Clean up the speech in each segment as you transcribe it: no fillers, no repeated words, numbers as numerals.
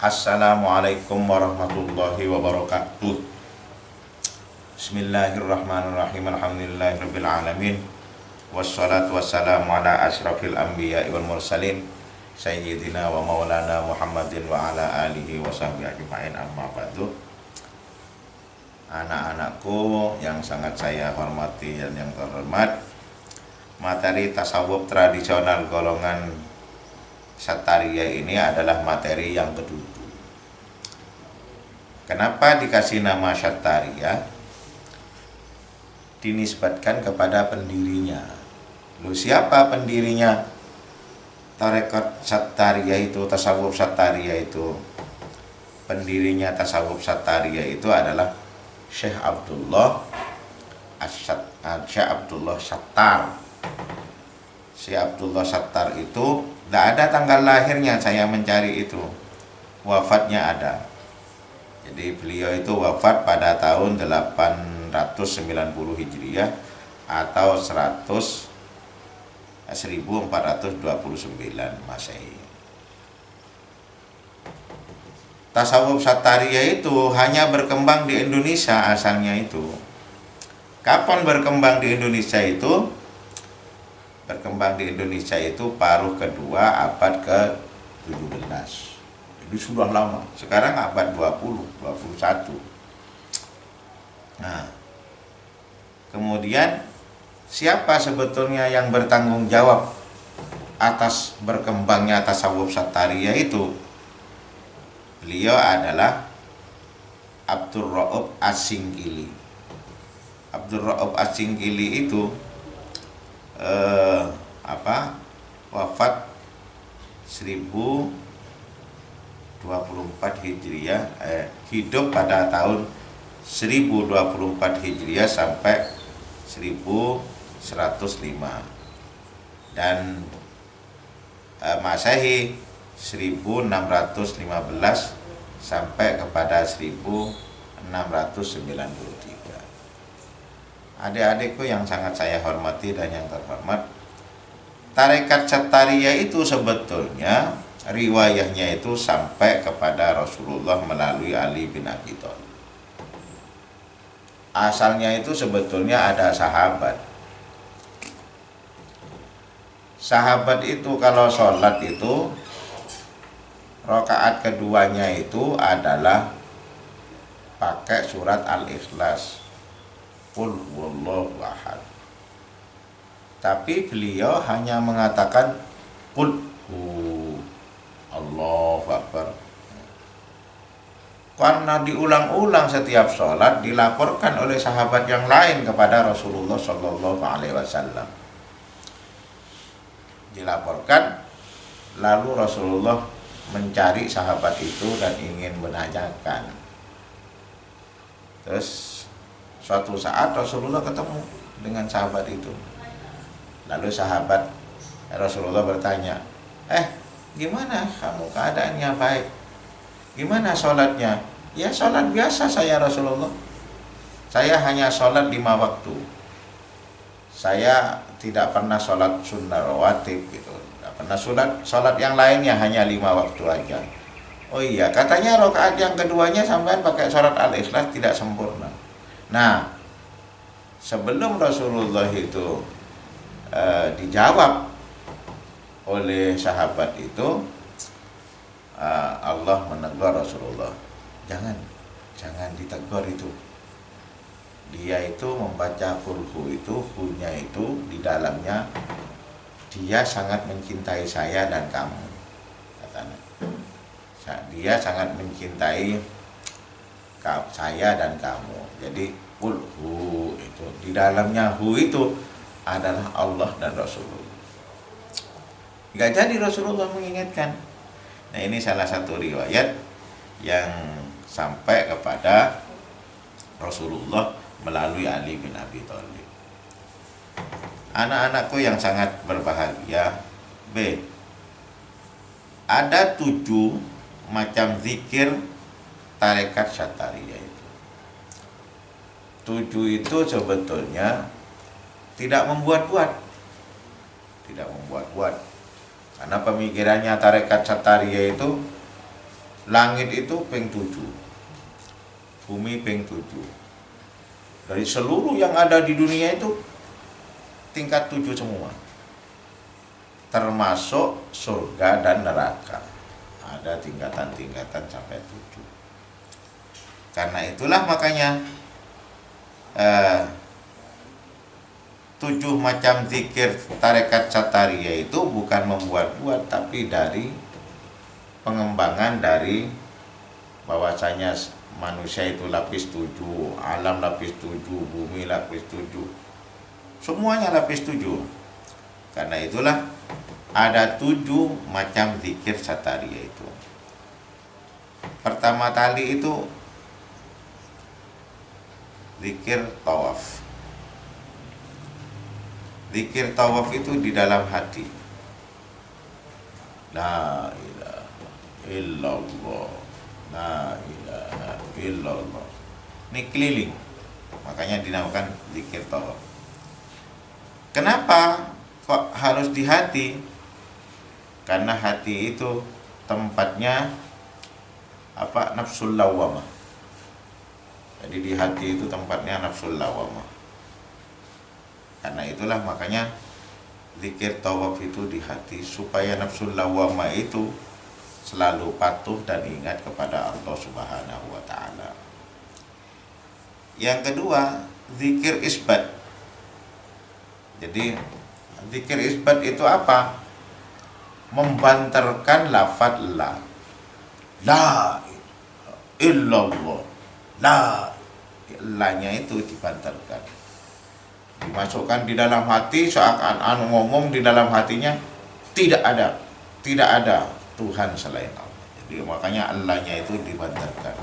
Assalamualaikum warahmatullahi wabarakatuh. Bismillahirrahmanirrahim. Alhamdulillahirabbil alamin. Wassalatu wassalamu ala asyrafil anbiya'i wal mursalin sayyidina wa maulana Muhammadin wa ala alihi wa sahbihi ajma'in, amma ba'du. Anak-anakku yang sangat saya hormati dan yang terhormat, materi tasawuf tradisional golongan Sattaria ini adalah materi yang kedua. Kenapa dikasih nama Sattaria? Dinisbatkan kepada pendirinya. Lu siapa pendirinya? Tarekat Sattaria itu, tasawuf Sattaria itu. Pendirinya tasawuf Sattaria itu adalah Syekh Abdullah Sattar. Syekh Abdullah Sattar itu tidak ada tanggal lahirnya, saya mencari itu. Wafatnya ada. Jadi beliau itu wafat pada tahun 890 Hijriah atau 1429 Masehi. Tasawuf Sattaria itu hanya berkembang di Indonesia asalnya itu. Kapan berkembang di Indonesia itu? Berkembang di Indonesia itu paruh kedua abad ke-17. Jadi sudah lama. Sekarang abad 20, 21. Nah, kemudian siapa sebetulnya yang bertanggung jawab atas berkembangnya tasawuf Sattaria itu? Beliau adalah Abdur Raub As-Singkili. Abdur Raub As-Singkili itu wafat 1024 Hijriah, hidup pada tahun 1024 Hijriah sampai 1105, dan Masehi 1615 sampai kepada 1693. Adik-adikku yang sangat saya hormati dan yang terhormat, tarekat Sattaria itu sebetulnya riwayahnya itu sampai kepada Rasulullah melalui Ali bin Abi Thalib. Asalnya itu sebetulnya ada sahabat. Sahabat itu kalau sholat itu rakaat keduanya itu adalah pakai surat Al-Ikhlas, Qul huwallahu ahad. Tapi beliau hanya mengatakan Qul Allahu akbar. Karena diulang-ulang setiap sholat, dilaporkan oleh sahabat yang lain kepada Rasulullah Shallallahu Alaihi Wasallam. Dilaporkan, lalu Rasulullah mencari sahabat itu dan ingin menanyakan. Terus suatu saat Rasulullah ketemu dengan sahabat itu. Lalu sahabat Rasulullah bertanya, gimana kamu, keadaannya baik? Gimana sholatnya? Ya sholat biasa saya Rasulullah. Saya hanya sholat 5 waktu. Saya tidak pernah sholat sunnah rawatib gitu. Tidak pernah sholat yang lainnya, hanya 5 waktu aja. Oh iya, katanya rakaat yang keduanya sampean pakai surat Al-Ikhlas tidak sempurna. Nah, sebelum Rasulullah itu dijawab oleh sahabat itu, Allah menegur Rasulullah, jangan ditegur itu. Dia itu membaca Qul itu, hunya itu di dalamnya dia sangat mencintai saya dan kamu, katanya. Dia sangat mencintai saya dan kamu. Jadi Qul itu di dalamnya itu adalah Allah dan Rasulullah. Gak jadi Rasulullah mengingatkan. Nah, ini salah satu riwayat yang sampai kepada Rasulullah melalui Ali bin Abi Thalib. Anak-anakku yang sangat berbahagia, ada 7 macam zikir tarekat Sattaria itu. 7 itu sebetulnya tidak membuat-buat. Karena pemikirannya tarekat Sattaria itu Langit itu ping 7, bumi ping 7. Dari seluruh yang ada di dunia itu tingkat 7 semua, termasuk surga dan neraka. Ada tingkatan-tingkatan sampai 7. Karena itulah makanya 7 macam zikir tarekat Satariyah itu bukan membuat-buat, tapi dari pengembangan dari bahwasanya manusia itu lapis 7, alam lapis 7, bumi lapis 7, semuanya lapis 7. Karena itulah ada 7 macam zikir Satariyah itu. Pertama kali itu zikir tawaf. Zikir tawaf itu di dalam hati. La ilaha illallah, la ilaha illallah. Ini keliling, makanya dinamakan zikir tawaf. Kenapa kok harus di hati? Karena hati itu tempatnya nafsul lawamah. Jadi di hati itu tempatnya nafsul lawamah. Karena itulah makanya zikir tawaf itu di hati, supaya nafsul lawamah itu selalu patuh dan ingat kepada Allah Subhanahu wa ta'ala. Yang kedua, zikir isbat. Jadi zikir isbat itu apa? Membantarkan lafaz la. La illallah. La-nya itu dibantarkan, dimasukkan di dalam hati, seakan ngomong di dalam hatinya tidak ada Tuhan selain Allah. Jadi makanya Allah-nya itu dibantarkan.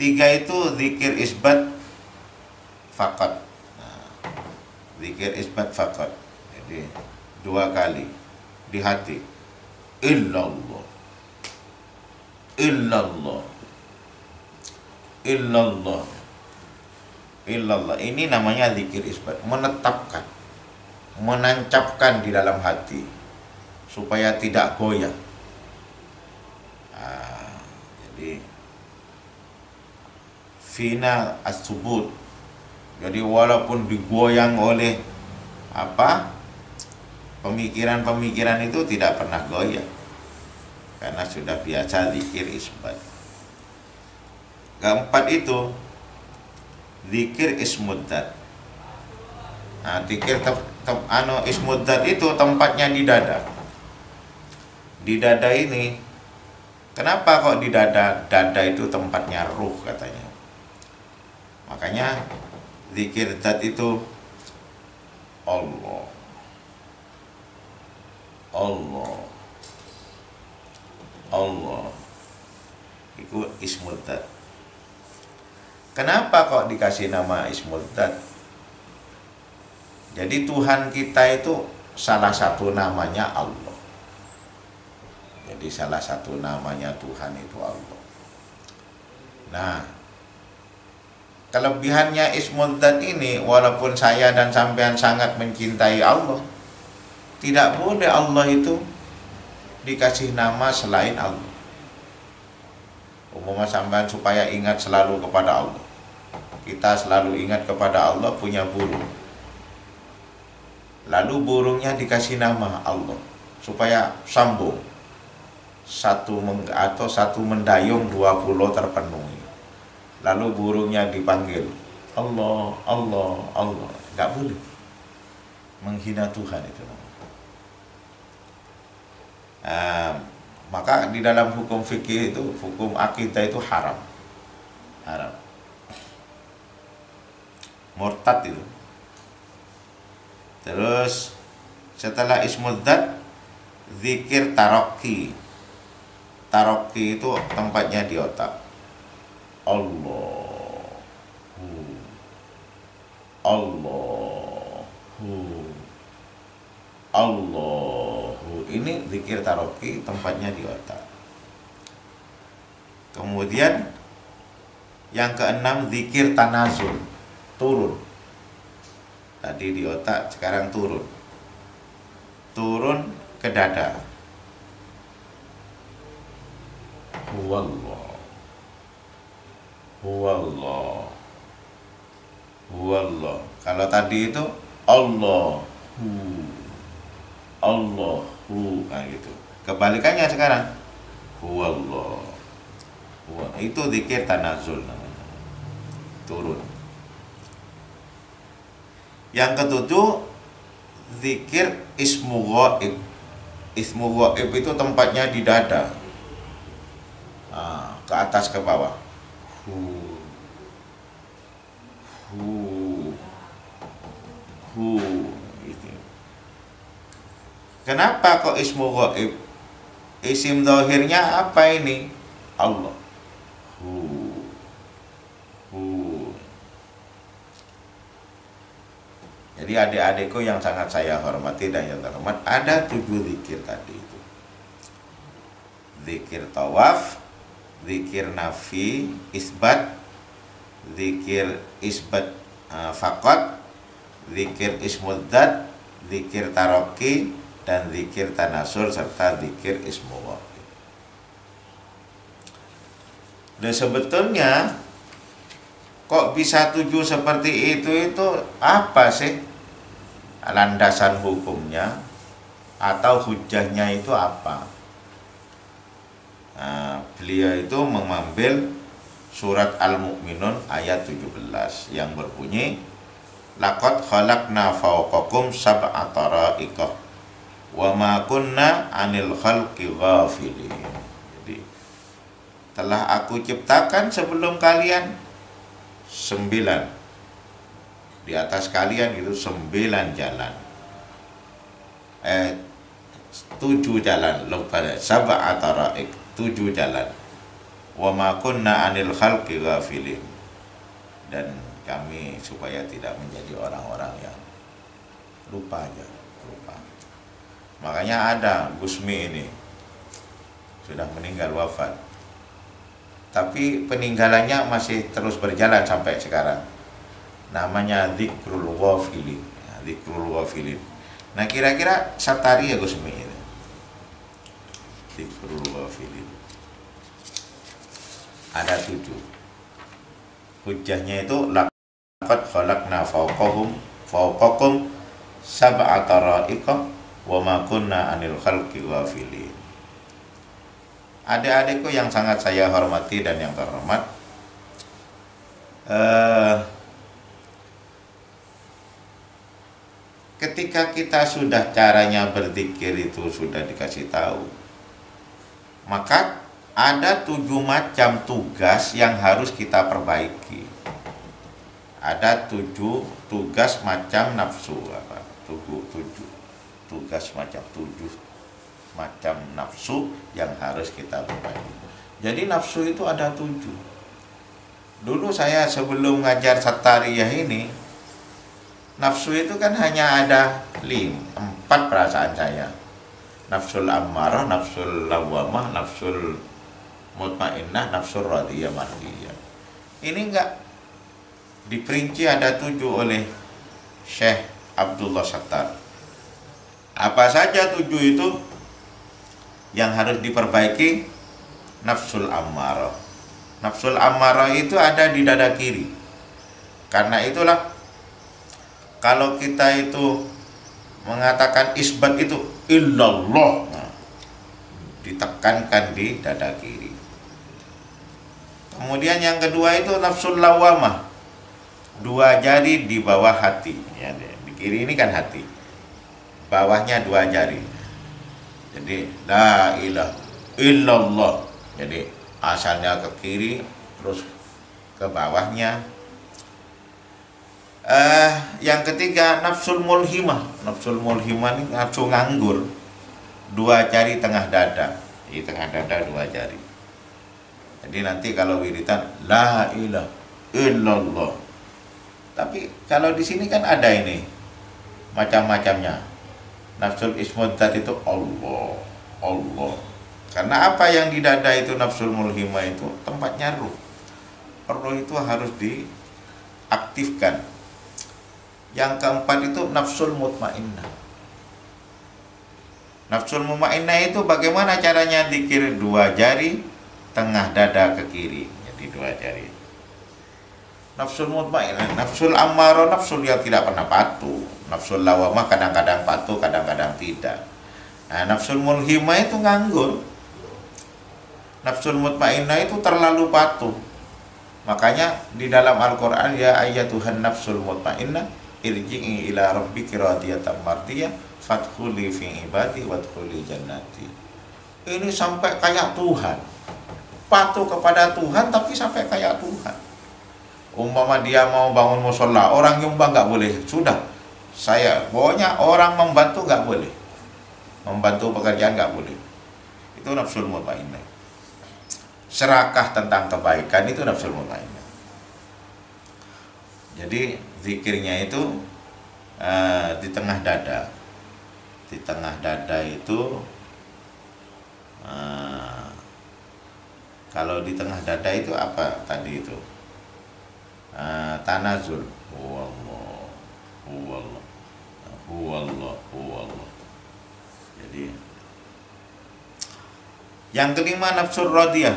3 itu zikir isbat faqat. Zikir isbat faqat. Jadi 2 kali di hati. Illallah. Illallah. Illallah. Illallah. Ini namanya zikir isbat, menetapkan, menancapkan di dalam hati supaya tidak goyah. Jadi final as-subut. Jadi walaupun digoyang oleh pemikiran-pemikiran itu tidak pernah goyah, karena sudah biasa zikir isbat. Keempat itu zikir ismudzat. Nah, zikir ismudzat itu tempatnya di dada. Di dada ini, kenapa kok di dada? Dada itu tempatnya ruh katanya. Makanya zikir zat itu Allah, Allah, Allah. Itu ismudzat. Kenapa kok dikasih nama ismul dzat? Jadi Tuhan kita itu salah satu namanya Allah. Jadi salah satu namanya Tuhan itu Allah. Nah, kelebihannya ismul dzat ini, walaupun saya dan sampean sangat mencintai Allah, tidak boleh Allah itu dikasih nama selain Allah. Umumnya sampean supaya ingat selalu kepada Allah. Kita selalu ingat kepada Allah punya burung. Lalu burungnya dikasih nama Allah supaya sambung. Satu mendayung 20 terpenuhi. Lalu burungnya dipanggil Allah, Allah, Allah. Enggak boleh menghina Tuhan itu. Maka di dalam hukum fikih itu, hukum akidah itu haram. Haram. Murtad itu. Terus setelah ismul dzat, zikir taraqi. Taraqi itu tempatnya di otak. Allahu, Allahu, Allahu. Ini zikir taraqi, tempatnya di otak. Kemudian yang keenam, zikir tanazul, turun. Tadi di otak, sekarang turun ke dada. huwallah, huwallah, huwallah. Kalau tadi itu Allahu, Allahu, nah gitu. Kebalikannya sekarang huwallah, itu zikir tanazul namanya, turun. Yang ketujuh, zikir ismu ghaib. Ismu ghaib itu tempatnya di dada, ke atas ke bawah. Hu, hu, hu, gitu. Kenapa kok ismu ghaib? Isim zahirnya apa ini? Allah. Hu, hu. Jadi adik-adikku yang sangat saya hormati dan yang terhormat, ada 7 zikir tadi itu. Zikir tawaf, zikir nafi, isbat, zikir isbat faqat, zikir ismudzat, zikir taroki, dan zikir tanasul, serta zikir ismu ghaib. Dan sebetulnya kok bisa 7 seperti itu apa sih landasan hukumnya atau hujahnya itu apa? Nah, beliau itu mengambil surat Al-Mu'minun ayat 17 yang berbunyi, laqad khalaqna fawqakum sab'a tara'iqah wa ma kunna 'anil khalqi ghafilin. Jadi telah aku ciptakan sebelum kalian 9, di atas kalian itu 9 jalan, 7 jalan, lupa, sab'a tara'iq, 7 jalan. Wa ma kunna 'anil khalqi ghafilin, dan kami supaya tidak menjadi orang-orang yang lupa aja, lupa. Makanya ada Gusmi ini sudah meninggal, wafat, tapi peninggalannya masih terus berjalan sampai sekarang. Namanya Dzikrul Ghafilin, Dzikrul Ghafilin. Nah, kira-kira Satari ya Gusmi ini, Dzikrul Ghafilin. Ada 7. Hujahnya itu laqad khalaqna fawqakum sab'a tara'iqa wa ma kunna 'anil khalqi ghafilin. Adik-adikku yang sangat saya hormati dan yang terhormat, ketika kita sudah caranya berzikir itu sudah dikasih tahu, maka ada 7 macam tugas yang harus kita perbaiki. Ada 7 tugas macam nafsu, apa? 7 tugas macam 7 macam nafsu yang harus kita perbaiki. Jadi nafsu itu ada 7. Dulu saya sebelum ngajar Sattariyah ini, nafsu itu kan hanya ada 4 perasaan saya. Nafsul ammarah, nafsul lawamah, nafsul mutmainnah, nafsul radiyah mardiyah. Ini enggak diperinci, ada 7 oleh Syekh Abdullah Sattar. Apa saja 7 itu yang harus diperbaiki? Nafsul ammarah. Nafsul ammarah itu ada di dada kiri. Karena itulah kalau kita itu mengatakan isbat itu illallah, nah, ditekankan di dada kiri. Kemudian yang kedua itu nafsul lawamah, 2 jari di bawah hati, ya, di kiri ini kan hati, bawahnya 2 jari. Jadi la ilaha illallah, jadi asalnya ke kiri terus ke bawahnya. Yang ketiga nafsul mulhimah. Nafsul mulhimah ini nafsu nganggur, 2 jari tengah dada, di tengah dada 2 jari. Jadi nanti kalau wiridan la ilaha illallah. Tapi kalau di sini kan ada ini macam-macamnya. Nafsul ismudzat itu Allah, Allah. Karena apa yang di dada itu nafsul mulhimah itu tempatnya ruh. Ruh itu harus diaktifkan. Yang keempat itu nafsul mutmainnah. Nafsul mutmainnah itu bagaimana caranya? Zikir 2 jari tengah dada ke kiri, jadi 2 jari. Nafsul mutmainnah, nafsul ammarah, nafsul yang tidak pernah patuh. Nafsul lawamah kadang-kadang patuh, kadang-kadang tidak. Nah, nafsul mulhimah itu nganggur. Nafsul mutmainnah itu terlalu patuh. Makanya di dalam Al-Qur'an, ya ayyatuhan nafsul mutmainnah irji'i ila rabbiki radiyatan mardiyah fadkhuli fi ibadi wadkhuli jannati. Ini sampai kayak Tuhan. Patuh kepada Tuhan tapi sampai kayak Tuhan. Umpama dia mau bangun musola, orang nyumbang nggak boleh. Sudah, pokoknya orang membantu nggak boleh. Membantu pekerjaan nggak boleh. Itu nafsul mutmainnah. Serakah tentang kebaikan itu nafsul mutmainnah. Jadi zikirnya itu di tengah dada. Di tengah dada itu kalau di tengah dada itu apa tadi itu? Tanazul. Huwallah, huwallah, huwallah, huwallah. Jadi yang kelima nafsul radiyah.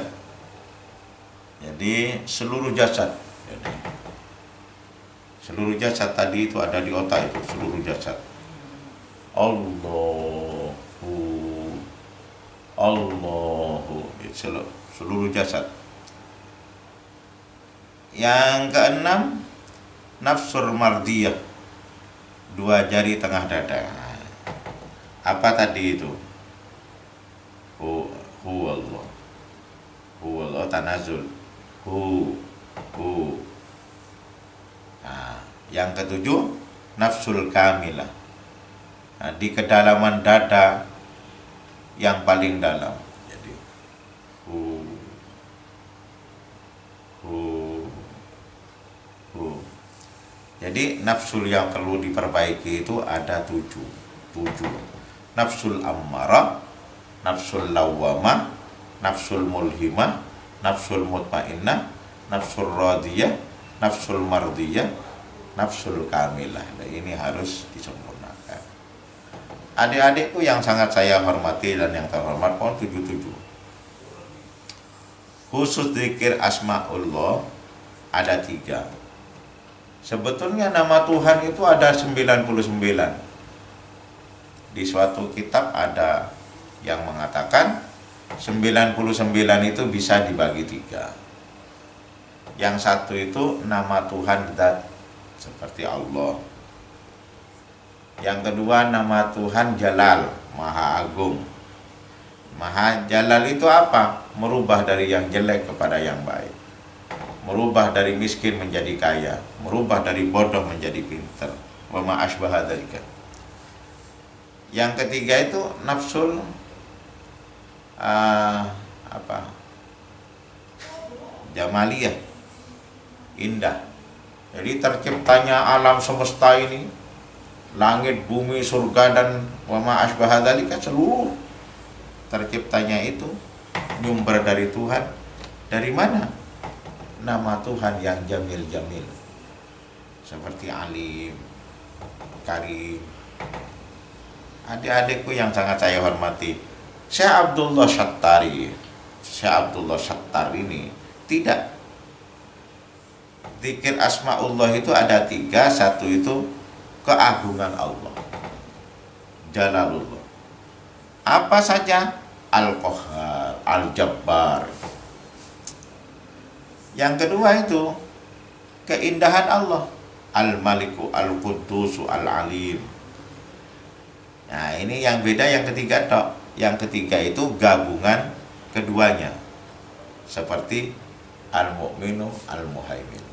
Jadi seluruh jasad. Jadi seluruh jasad tadi itu ada di otak itu, seluruh jasad. Allahu seluruh jasad. Yang keenam nafsul mardiyah, 2 jari tengah dada. Apa tadi itu? Huwallah, huwallah, tanazul. Nah, yang ketujuh nafsul kamilah. Nah, di kedalaman dada yang paling dalam. Jadi Jadi nafsul yang perlu diperbaiki itu ada 7. Nafsul ammarah, nafsul lawamah, nafsul mulhimah, nafsul mutmainnah, nafsul radiyah, nafsul mardiyah, nafsul kamilah. Nah, ini harus disempurnakan. Adik-adikku yang sangat saya hormati dan yang terhormat, pohon 77. Khusus zikir asmaullah ada 3. Sebetulnya nama Tuhan itu ada 99. Di suatu kitab ada yang mengatakan 99 itu bisa dibagi 3. Yang satu itu nama Tuhan zat seperti Allah. Yang kedua nama Tuhan Jalal, Maha Agung. Maha Jalal itu apa? Merubah dari yang jelek kepada yang baik. Merubah dari miskin menjadi kaya, merubah dari bodoh menjadi pintar. Wa ma asbaha dzalika. Yang ketiga itu nafsul jamaliyah, indah. Jadi terciptanya alam semesta ini, langit, bumi, surga dan wa ma asbaha dzalika, seluruh terciptanya itu nyumber dari Tuhan. Dari mana? Nama Tuhan yang jamil-jamil, seperti Alim, Karim. Adik-adikku yang sangat saya hormati, Syekh Abdullah Syattari. Syekh Abdullah Syattar ini tidak. Zikir asmaullah itu ada 3. Satu itu keagungan Allah, Jalalullah. Apa saja? Al-Qahhar, Al-Jabbar. Yang kedua itu keindahan Allah, Al-Maliku, Al-Qudusu, Al-Alim. Nah, ini yang beda yang ketiga tok. Yang ketiga itu gabungan keduanya. Seperti Al-Mu'minu, Al-Muhaimin.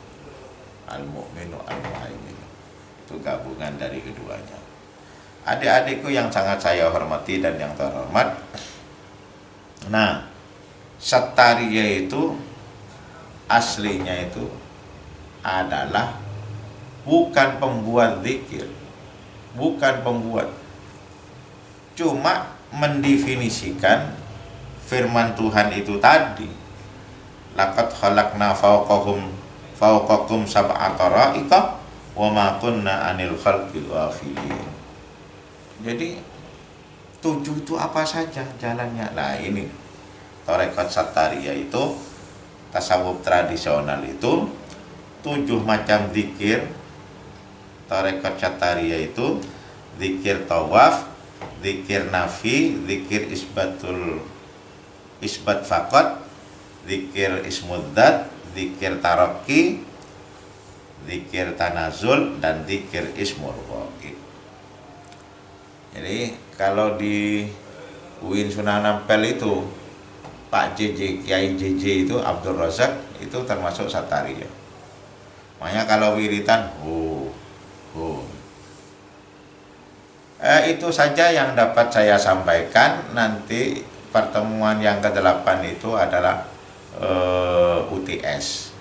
Al-Mu'minu, Al-Muhaimin. Itu gabungan dari keduanya. Adik-adikku yang sangat saya hormati dan yang terhormat. Nah, Sattariyah itu aslinya itu adalah bukan pembuat zikir, bukan pembuat, cuma mendefinisikan firman Tuhan itu tadi, laqad khalaqna fawqakum sab'a tara'iqa wa ma kunna 'anil khalqi ghafilin. Jadi 7 itu apa saja jalannya. Nah, ini tarekat Satariyah itu, tasawuf tradisional itu 7 macam zikir. Tarekat Satariyah itu zikir tawaf, zikir nafi, zikir isbat fakot, zikir ismudzat, zikir taraki, zikir tanazul, dan zikir ismul ghaib. Jadi kalau di UIN Sunan Ampel itu Pak JJ, Kiai JJ itu Abdul Razak itu termasuk Satariyah. Makanya kalau wiritan itu saja yang dapat saya sampaikan. Nanti pertemuan yang ke-8 itu adalah UTS.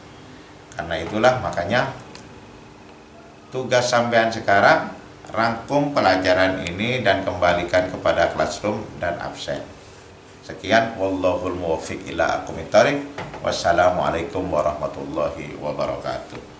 Karena itulah makanya tugas sampean sekarang rangkum pelajaran ini dan kembalikan kepada classroom dan absen. Sekian, wallahul muwaffiq ila aqwamit thoriq. Wassalamualaikum warahmatullahi wabarakatuh.